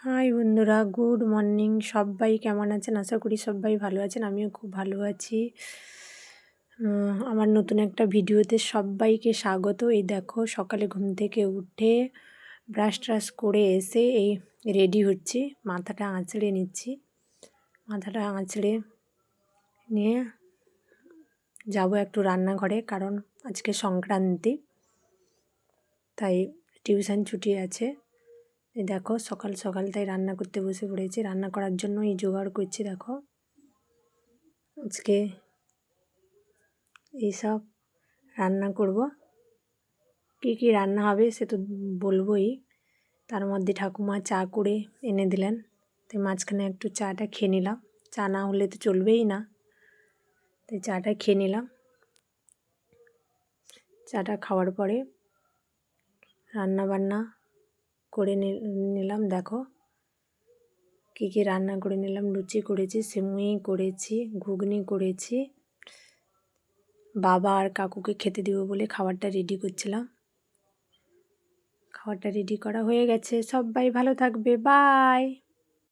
High বন্ধুরা, good morning. সবাই কেমন আছেন? আশা করি সবাই ভালো আছেন। আমিও খুব ভালো আছি। আমার নতুন একটা ভিডিওতে সবাইকে স্বাগত। এই দেখো, সকালে ঘুম থেকে উঠে ব্রাশ ট্রাশ করে এসে এই রেডি হচ্ছি, মাথাটা আঁচড়ে নিচ্ছি। মাথাটা আঁচড়ে নিয়ে যাব একটু রান্নাঘরে, কারণ আজকে সংক্রান্তি, তাই টিউশন ছুটি আছে। এই দেখো, সকাল সকাল তাই রান্না করতে বসে পড়েছি। রান্না করার জন্য এই জোগাড় করছি। দেখো, আজকে এইসব রান্না করব। কী কী রান্না হবে সে তো বলবোই। তার মধ্যে ঠাকুমা চা করে এনে দিলেন, তাই মাঝখানে একটু চাটা খেয়ে নিলাম। চা না হলে তো চলবেই না, তাই চাটা খেয়ে নিলাম। চাটা খাওয়ার পরে রান্না বান্না করে নিলাম। দেখো কী কী রান্না করে নিলাম। লুচি করেছি, সিমুই করেছি, ঘুগনি করেছি। বাবা আর কাকুকে খেতে দিব বলে খাবারটা রেডি করছিলাম। খাবারটা রেডি করা হয়ে গেছে। সবাই ভালো থাকবে, বাই।